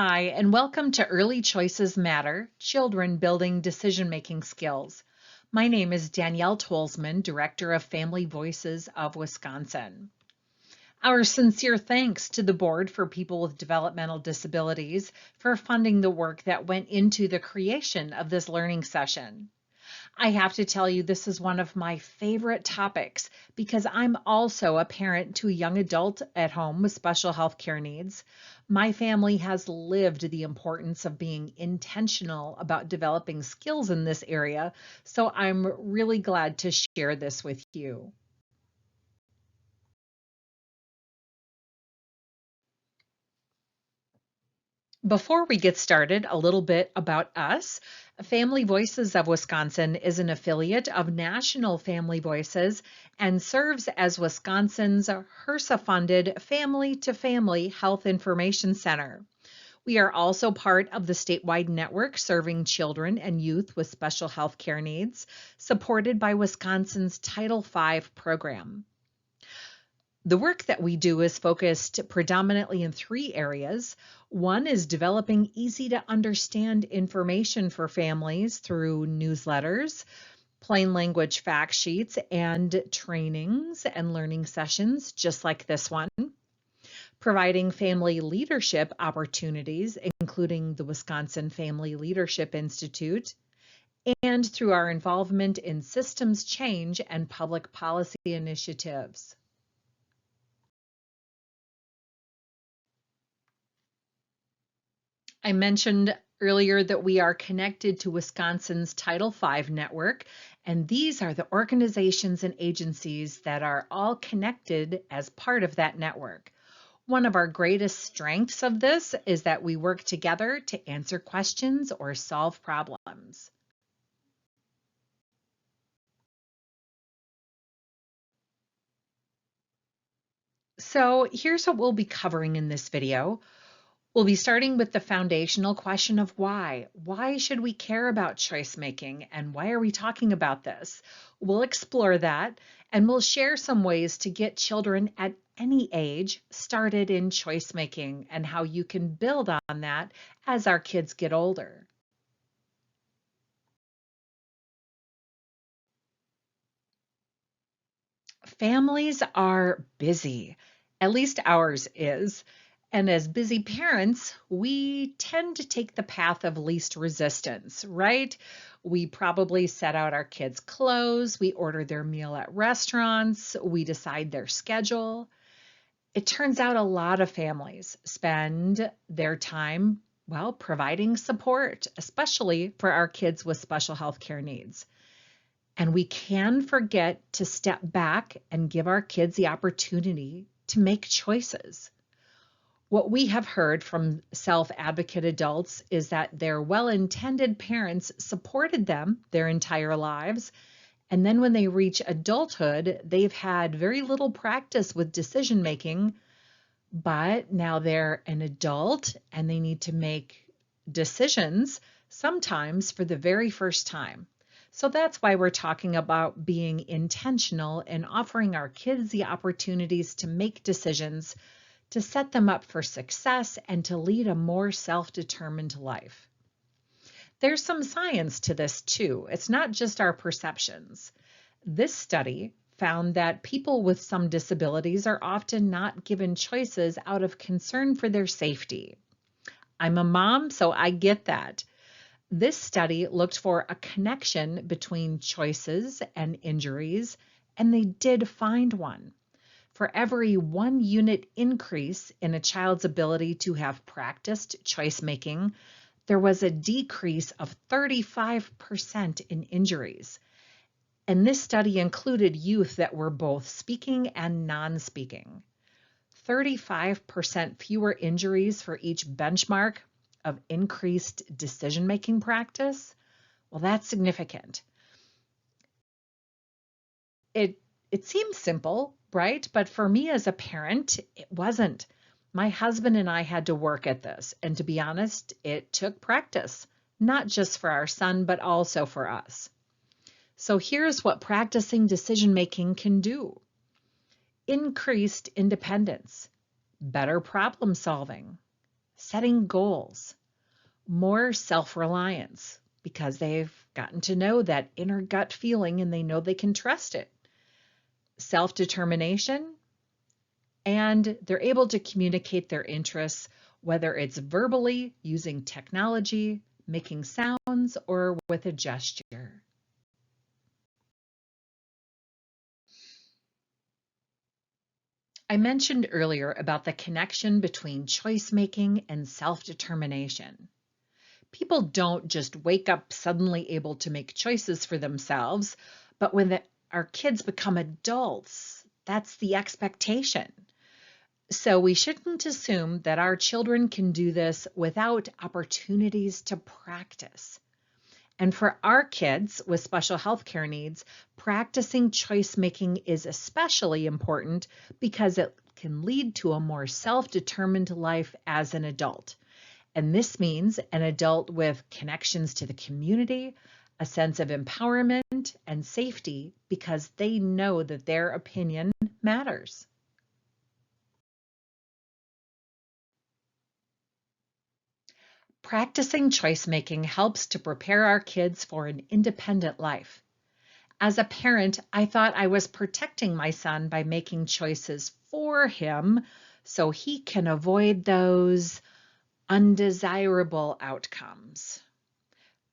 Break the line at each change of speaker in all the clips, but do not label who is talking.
Hi, and welcome to Early Choices Matter, Children Building Decision-Making Skills. My name is Danielle Tolzman, Director of Family Voices of Wisconsin. Our sincere thanks to the Board for People with Developmental Disabilities for funding the work that went into the creation of this learning session. I have to tell you, this is one of my favorite topics because I'm also a parent to a young adult at home with special health care needs. My family has lived the importance of being intentional about developing skills in this area, so I'm really glad to share this with you. Before we get started, a little bit about us. Family Voices of Wisconsin is an affiliate of National Family Voices and serves as Wisconsin's HRSA-funded Family to Family Health Information Center. We are also part of the statewide network serving children and youth with special health care needs, supported by Wisconsin's Title V program. The work that we do is focused predominantly in three areas. One is developing easy to understand information for families through newsletters, plain language fact sheets, and trainings and learning sessions, just like this one. Providing family leadership opportunities, including the Wisconsin Family Leadership Institute, and through our involvement in systems change and public policy initiatives. I mentioned earlier that we are connected to Wisconsin's Title V network, and these are the organizations and agencies that are all connected as part of that network. One of our greatest strengths of this is that we work together to answer questions or solve problems. So here's what we'll be covering in this video. We'll be starting with the foundational question of why. Why should we care about choice making, and why are we talking about this? We'll explore that, and we'll share some ways to get children at any age started in choice making and how you can build on that as our kids get older. Families are busy, at least ours is. And as busy parents, we tend to take the path of least resistance, right? We probably set out our kids' clothes, we order their meal at restaurants, we decide their schedule. It turns out a lot of families spend their time, well, providing support, especially for our kids with special health care needs. And we can forget to step back and give our kids the opportunity to make choices. What we have heard from self-advocate adults is that their well-intended parents supported them their entire lives, and then when they reach adulthood, they've had very little practice with decision making, but now they're an adult and they need to make decisions, sometimes for the very first time. So that's why we're talking about being intentional and offering our kids the opportunities to make decisions, to set them up for success, and to lead a more self-determined life. There's some science to this too. It's not just our perceptions. This study found that people with some disabilities are often not given choices out of concern for their safety. I'm a mom, so I get that. This study looked for a connection between choices and injuries, and they did find one. For every 1 unit increase in a child's ability to have practiced choice making, there was a decrease of 35% in injuries. And this study included youth that were both speaking and non-speaking. 35% fewer injuries for each benchmark of increased decision-making practice. Well, that's significant. It seems simple, right? But for me as a parent, it wasn't. My husband and I had to work at this. And to be honest, it took practice, not just for our son, but also for us. So here's what practicing decision making can do. Increased independence, better problem solving, setting goals, more self-reliance because they've gotten to know that inner gut feeling and they know they can trust it, self-determination, and they're able to communicate their interests, whether it's verbally using technology, making sounds, or with a gesture. I mentioned earlier about the connection between choice making and self determination. People don't just wake up suddenly able to make choices for themselves, but our kids become adults, that's the expectation. So we shouldn't assume that our children can do this without opportunities to practice. And for our kids with special health care needs, practicing choice making is especially important because it can lead to a more self determined life as an adult. And this means an adult with connections to the community, a sense of empowerment and safety because they know that their opinion matters. Practicing choice making helps to prepare our kids for an independent life. As a parent, I thought I was protecting my son by making choices for him so he can avoid those undesirable outcomes.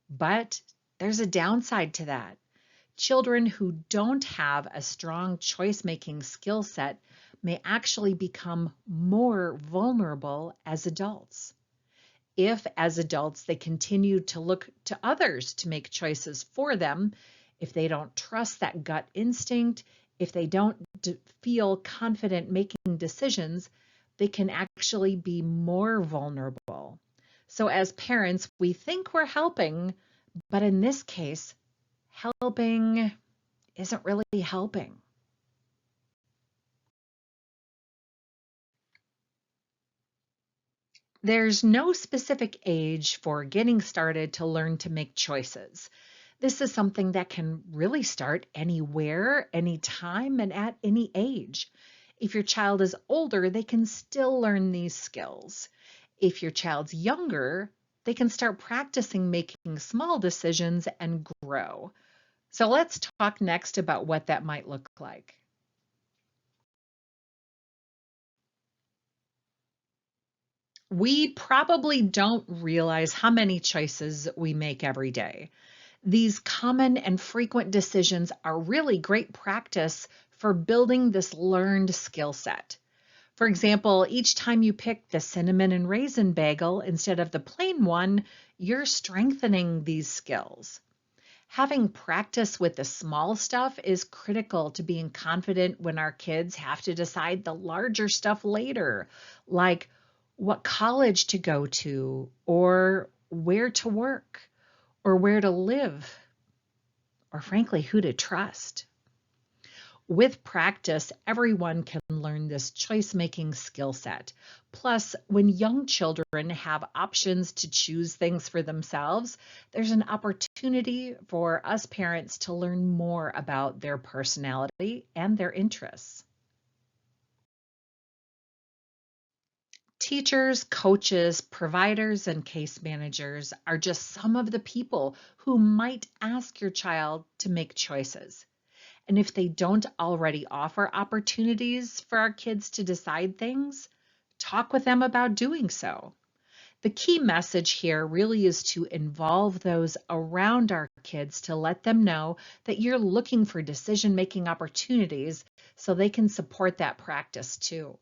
But there's a downside to that. Children who don't have a strong choice-making skill set may actually become more vulnerable as adults. If, as adults, they continue to look to others to make choices for them, if they don't trust that gut instinct, if they don't feel confident making decisions, they can actually be more vulnerable. So, as parents, we think we're helping, but in this case, helping isn't really helping. There's no specific age for getting started to learn to make choices. This is something that can really start anywhere, anytime, and at any age. If your child is older, they can still learn these skills. If your child's younger, they can start practicing making small decisions and grow. So let's talk next about what that might look like. We probably don't realize how many choices we make every day. These common and frequent decisions are really great practice for building this learned skill set. For example, each time you pick the cinnamon and raisin bagel instead of the plain one, you're strengthening these skills. Having practice with the small stuff is critical to being confident when our kids have to decide the larger stuff later, like what college to go to, or where to work, or where to live, or frankly, who to trust. With practice, everyone can learn this choice-making skill set. Plus, when young children have options to choose things for themselves, there's an opportunity for us parents to learn more about their personality and their interests. Teachers, coaches, providers, and case managers are just some of the people who might ask your child to make choices. And if they don't already offer opportunities for our kids to decide things, talk with them about doing so. The key message here really is to involve those around our kids to let them know that you're looking for decision making opportunities so they can support that practice too.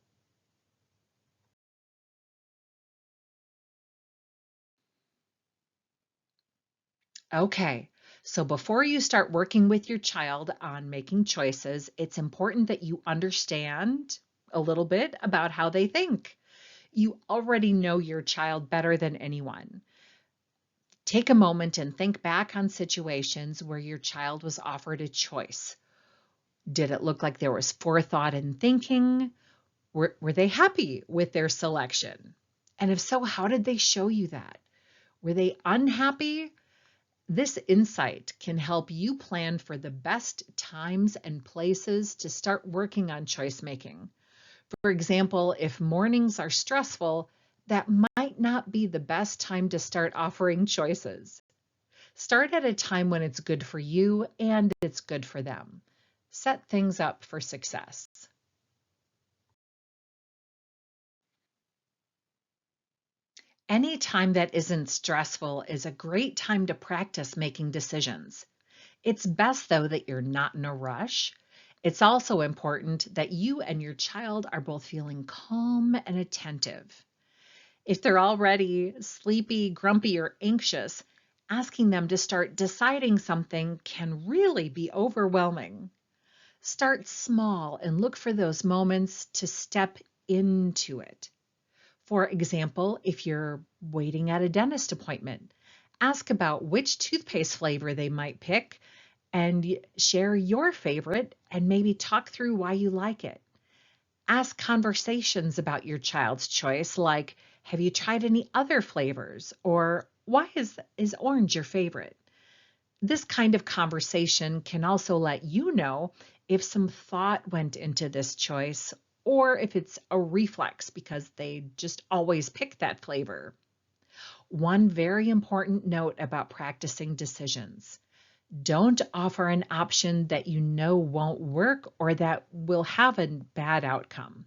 Okay, so before you start working with your child on making choices, it's important that you understand a little bit about how they think. You already know your child better than anyone. Take a moment and think back on situations where your child was offered a choice. Did it look like there was forethought and thinking? Were they happy with their selection? And if so, how did they show you that? Were they unhappy? This insight can help you plan for the best times and places to start working on choice making. For example, if mornings are stressful, that might not be the best time to start offering choices. Start at a time when it's good for you and it's good for them. Set things up for success. Any time that isn't stressful is a great time to practice making decisions. It's best, though, that you're not in a rush. It's also important that you and your child are both feeling calm and attentive. If they're already sleepy, grumpy, or anxious, asking them to start deciding something can really be overwhelming. Start small and look for those moments to step into it. For example, if you're waiting at a dentist appointment, ask about which toothpaste flavor they might pick and share your favorite and maybe talk through why you like it. Ask conversations about your child's choice, like, have you tried any other flavors? Or why is orange your favorite? This kind of conversation can also let you know if some thought went into this choice or if it's a reflex because they just always pick that flavor. One very important note about practicing decisions: don't offer an option that you know won't work or that will have a bad outcome.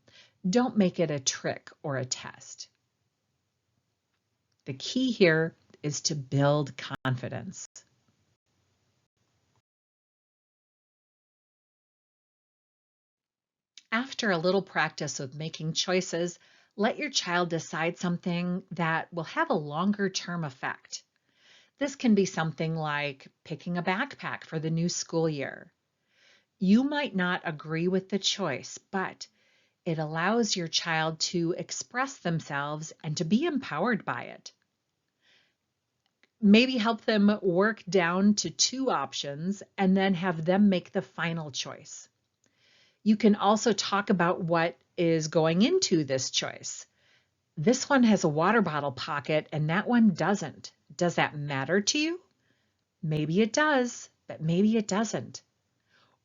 Don't make it a trick or a test. The key here is to build confidence. After a little practice with making choices, let your child decide something that will have a longer term effect. This can be something like picking a backpack for the new school year. You might not agree with the choice, but it allows your child to express themselves and to be empowered by it. Maybe help them work down to two options and then have them make the final choice. You can also talk about what is going into this choice. This one has a water bottle pocket and that one doesn't. Does that matter to you? Maybe it does, but maybe it doesn't.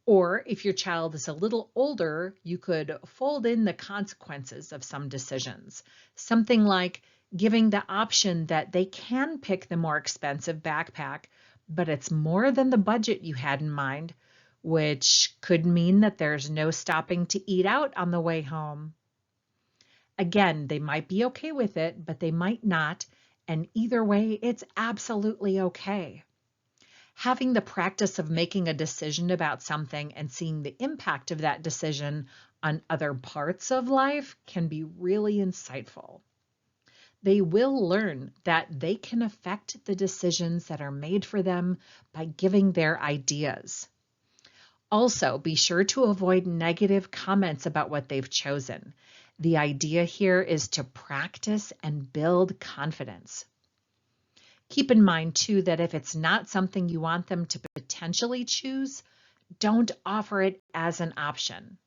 Or if your child is a little older, you could fold in the consequences of some decisions. Something like giving the option that they can pick the more expensive backpack, but it's more than the budget you had in mind, which could mean that there's no stopping to eat out on the way home. Again, they might be okay with it, but they might not. And either way, it's absolutely okay. Having the practice of making a decision about something and seeing the impact of that decision on other parts of life can be really insightful. They will learn that they can affect the decisions that are made for them by giving their ideas. Also, be sure to avoid negative comments about what they've chosen. The idea here is to practice and build confidence. Keep in mind, too, that if it's not something you want them to potentially choose, don't offer it as an option.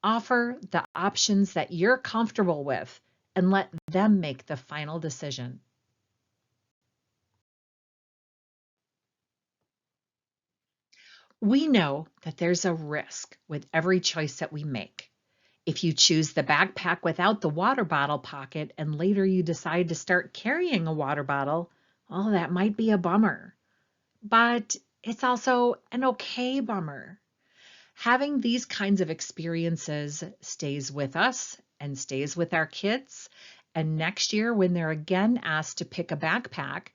Offer the options that you're comfortable with and let them make the final decision. We know that there's a risk with every choice that we make. If you choose the backpack without the water bottle pocket and later you decide to start carrying a water bottle, well, that might be a bummer. But it's also an okay bummer. Having these kinds of experiences stays with us and stays with our kids. And next year, when they're again asked to pick a backpack,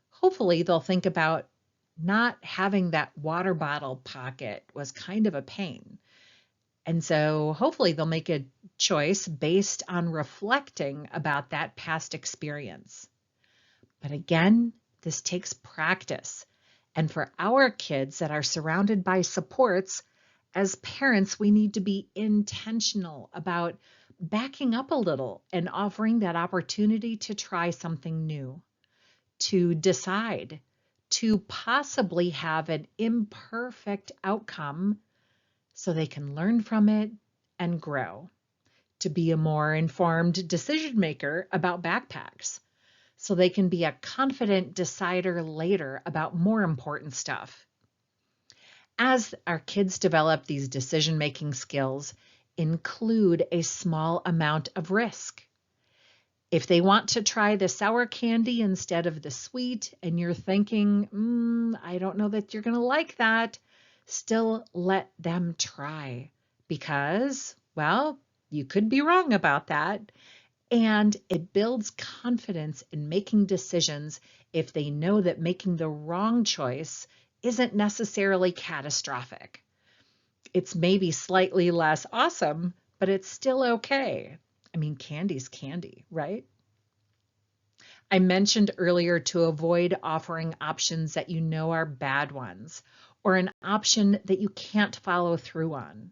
hopefully they'll think about not having that water bottle pocket was kind of a pain. And so hopefully they'll make a choice based on reflecting about that past experience. But again, this takes practice. And for our kids that are surrounded by supports, as parents, we need to be intentional about backing up a little and offering that opportunity to try something new, to decide, to possibly have an imperfect outcome so they can learn from it and grow, to be a more informed decision maker about backpacks so they can be a confident decider later about more important stuff. As our kids develop these decision-making skills, include a small amount of risk. If they want to try the sour candy instead of the sweet, and you're thinking, I don't know that you're going to like that, still let them try because, well, you could be wrong about that. And it builds confidence in making decisions if they know that making the wrong choice isn't necessarily catastrophic. It's maybe slightly less awesome, but it's still okay. I mean, candy's candy, right? I mentioned earlier to avoid offering options that you know are bad ones or an option that you can't follow through on.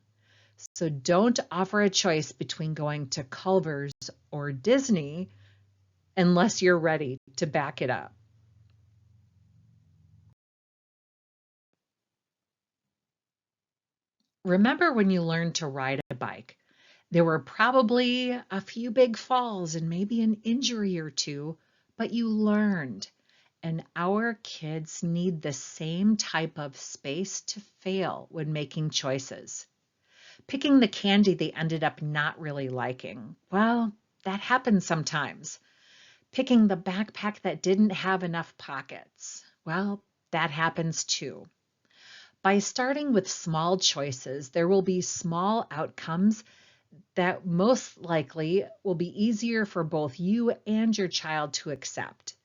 So don't offer a choice between going to Culver's or Disney unless you're ready to back it up. Remember when you learned to ride a bike? There were probably a few big falls and maybe an injury or two, but you learned. And our kids need the same type of space to fail when making choices. Picking the candy they ended up not really liking. Well, that happens sometimes. Picking the backpack that didn't have enough pockets. Well, that happens too. By starting with small choices, there will be small outcomes that most likely will be easier for both you and your child to accept.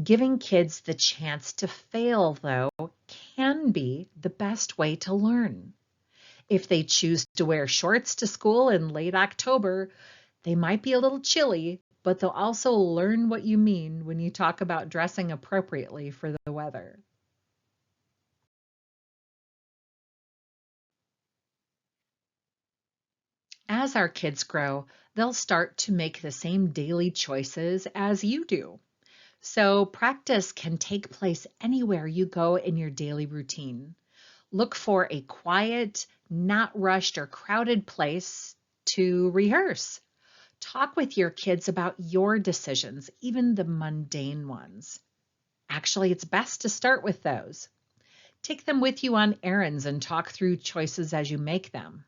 Giving kids the chance to fail, though, can be the best way to learn. If they choose to wear shorts to school in late October, they might be a little chilly, but they'll also learn what you mean when you talk about dressing appropriately for the weather. As our kids grow, they'll start to make the same daily choices as you do. So, practice can take place anywhere you go in your daily routine. Look for a quiet, not rushed or crowded place to rehearse. Talk with your kids about your decisions, even the mundane ones. Actually, it's best to start with those. Take them with you on errands and talk through choices as you make them.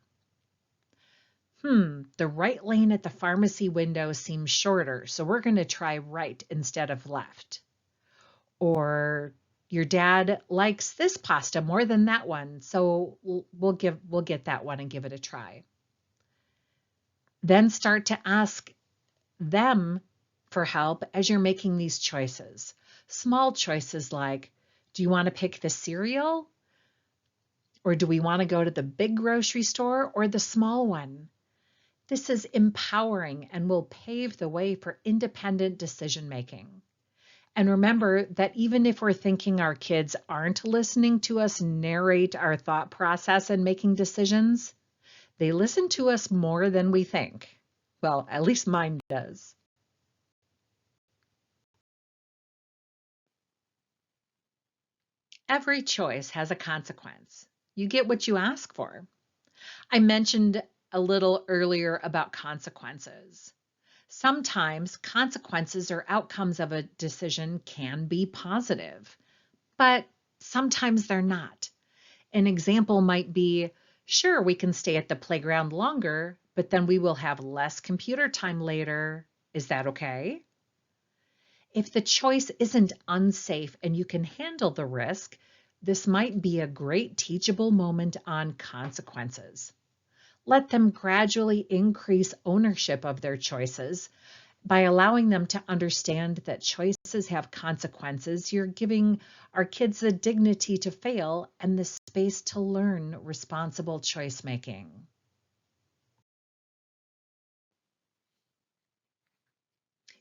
The right lane at the pharmacy window seems shorter, so we're going to try right instead of left. Or your dad likes this pasta more than that one, so we'll get that one and give it a try. Then start to ask them for help as you're making these choices. Small choices like, do you want to pick the cereal? Or do we want to go to the big grocery store or the small one? This is empowering and will pave the way for independent decision making. And remember that even if we're thinking our kids aren't listening to us narrate our thought process and making decisions, they listen to us more than we think. Well, at least mine does. Every choice has a consequence. You get what you ask for. I mentioned a little earlier about consequences. Sometimes consequences or outcomes of a decision can be positive, but sometimes they're not. An example might be, sure, we can stay at the playground longer, but then we will have less computer time later. Is that okay? If the choice isn't unsafe and you can handle the risk, this might be a great teachable moment on consequences. Let them gradually increase ownership of their choices. By allowing them to understand that choices have consequences, you're giving our kids the dignity to fail and the space to learn responsible choice making.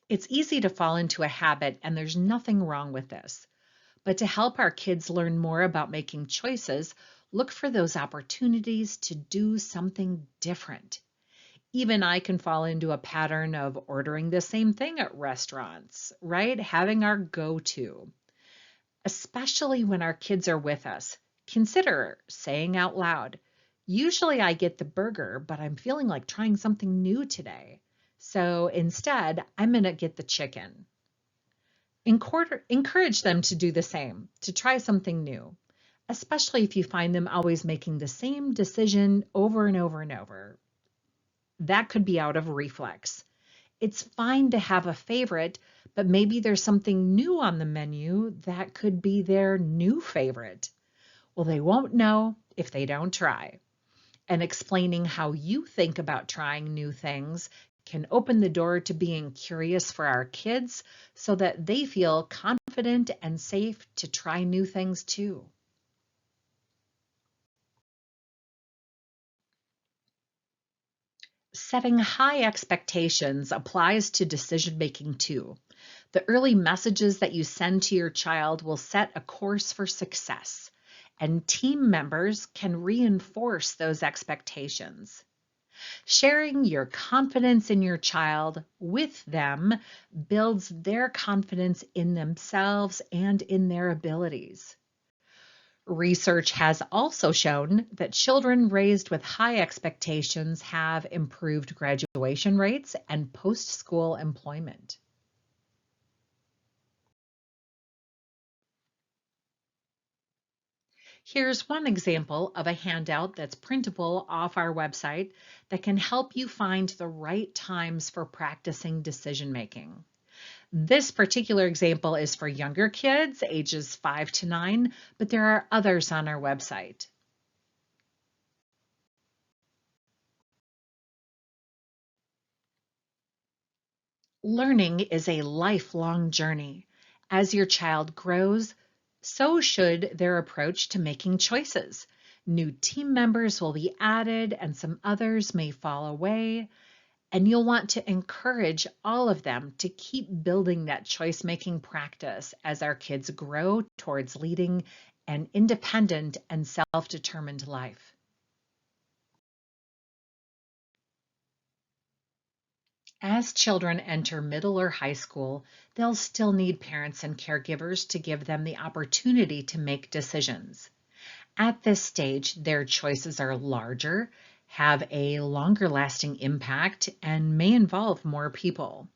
It's easy to fall into a habit, and there's nothing wrong with this. But to help our kids learn more about making choices, look for those opportunities to do something different. Even I can fall into a pattern of ordering the same thing at restaurants, right? Having our go to, especially when our kids are with us. Consider saying out loud, usually I get the burger, but I'm feeling like trying something new today. So instead, I'm going to get the chicken. Encourage them to do the same, to try something new, especially if you find them always making the same decision over and over and over. That could be out of reflex. It's fine to have a favorite, but maybe there's something new on the menu that could be their new favorite. Well, they won't know if they don't try. And explaining how you think about trying new things can open the door to being curious for our kids so that they feel confident and safe to try new things too. Setting high expectations applies to decision making too. The early messages that you send to your child will set a course for success, and team members can reinforce those expectations. Sharing your confidence in your child with them builds their confidence in themselves and in their abilities. Research has also shown that children raised with high expectations have improved graduation rates and post school employment. Here's one example of a handout that's printable off our website that can help you find the right times for practicing decision making. This particular example is for younger kids, ages 5 to 9, but there are others on our website. Learning is a lifelong journey. As your child grows, so should their approach to making choices. New team members will be added and some others may fall away. And you'll want to encourage all of them to keep building that choice making practice as our kids grow towards leading an independent and self determined life. As children enter middle or high school, they'll still need parents and caregivers to give them the opportunity to make decisions. At this stage, their choices are larger, have a longer lasting impact, and may involve more people.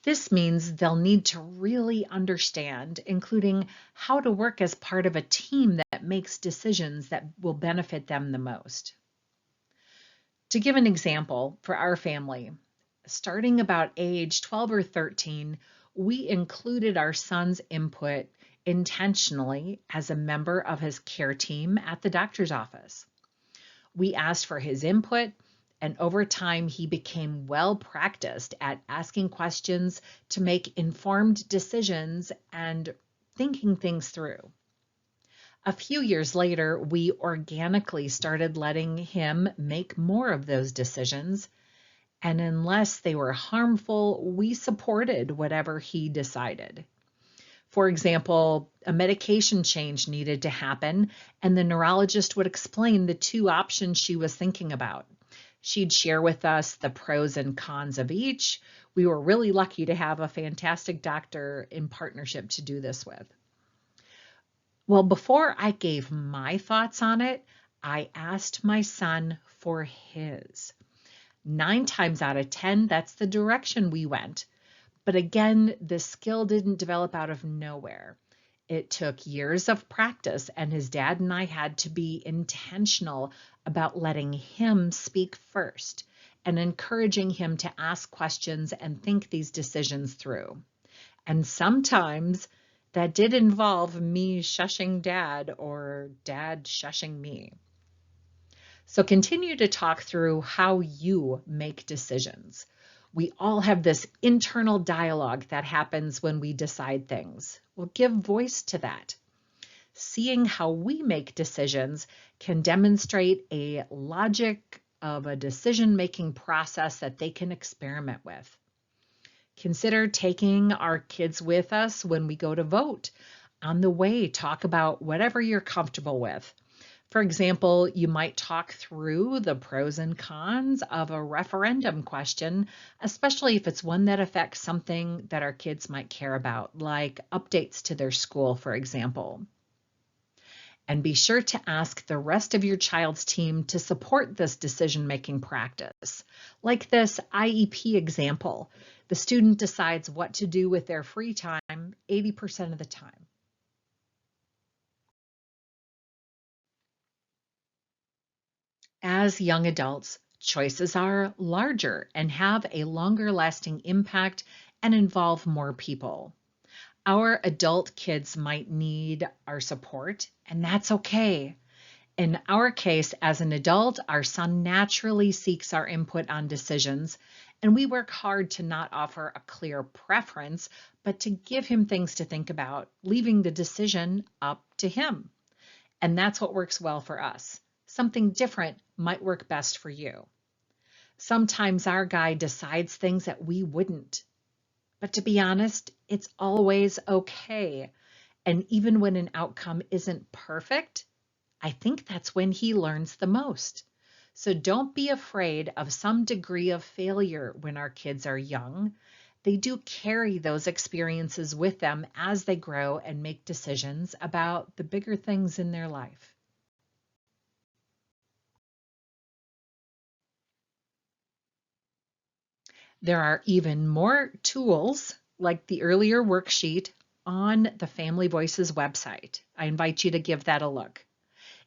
This means they'll need to really understand, including how to work as part of a team that makes decisions that will benefit them the most. To give an example for our family, starting about age 12 or 13, we included our son's input intentionally as a member of his care team at the doctor's office. We asked for his input, and over time, he became well practiced at asking questions to make informed decisions and thinking things through. A few years later, we organically started letting him make more of those decisions, and unless they were harmful, we supported whatever he decided. For example, a medication change needed to happen, and the neurologist would explain the two options she was thinking about. She'd share with us the pros and cons of each. We were really lucky to have a fantastic doctor in partnership to do this with. Well, before I gave my thoughts on it, I asked my son for his. 9 times out of 10, that's the direction we went. But again, the skill didn't develop out of nowhere. It took years of practice, and his dad and I had to be intentional about letting him speak first and encouraging him to ask questions and think these decisions through. And sometimes that did involve me shushing dad or dad shushing me. So continue to talk through how you make decisions. We all have this internal dialogue that happens when we decide things. Well, give voice to that. Seeing how we make decisions can demonstrate a logic of a decision-making process that they can experiment with. Consider taking our kids with us when we go to vote. On the way, talk about whatever you're comfortable with. For example, you might talk through the pros and cons of a referendum question, especially if it's one that affects something that our kids might care about, like updates to their school, for example. And be sure to ask the rest of your child's team to support this decision-making practice. Like this IEP example, the student decides what to do with their free time 80% of the time. As young adults, Choices are larger and have a longer lasting impact and involve more people. Our adult kids might need our support, and that's okay. In our case, as an adult, our son naturally seeks our input on decisions, and we work hard to not offer a clear preference, but to give him things to think about, leaving the decision up to him. And that's what works well for us. Something different might work best for you. Sometimes our guide decides things that we wouldn't. But to be honest, it's always okay. And even when an outcome isn't perfect, I think that's when he learns the most. So don't be afraid of some degree of failure when our kids are young. They do carry those experiences with them as they grow and make decisions about the bigger things in their life. There are even more tools like the earlier worksheet on the Family Voices website. I invite you to give that a look.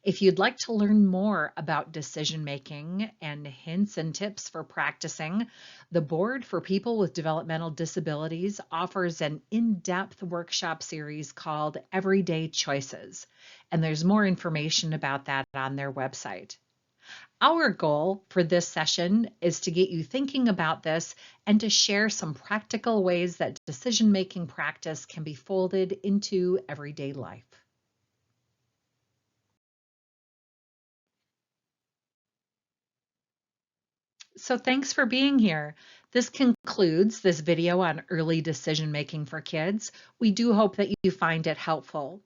If you'd like to learn more about decision making and hints and tips for practicing, the Board for People with Developmental Disabilities offers an in-depth workshop series called Everyday Choices, and there's more information about that on their website. Our goal for this session is to get you thinking about this and to share some practical ways that decision-making practice can be folded into everyday life. So thanks for being here. This concludes this video on early decision making for kids. We do hope that you find it helpful.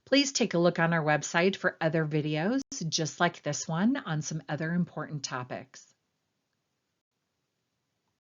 Please take a look on our website for other videos just like this one on some other important topics.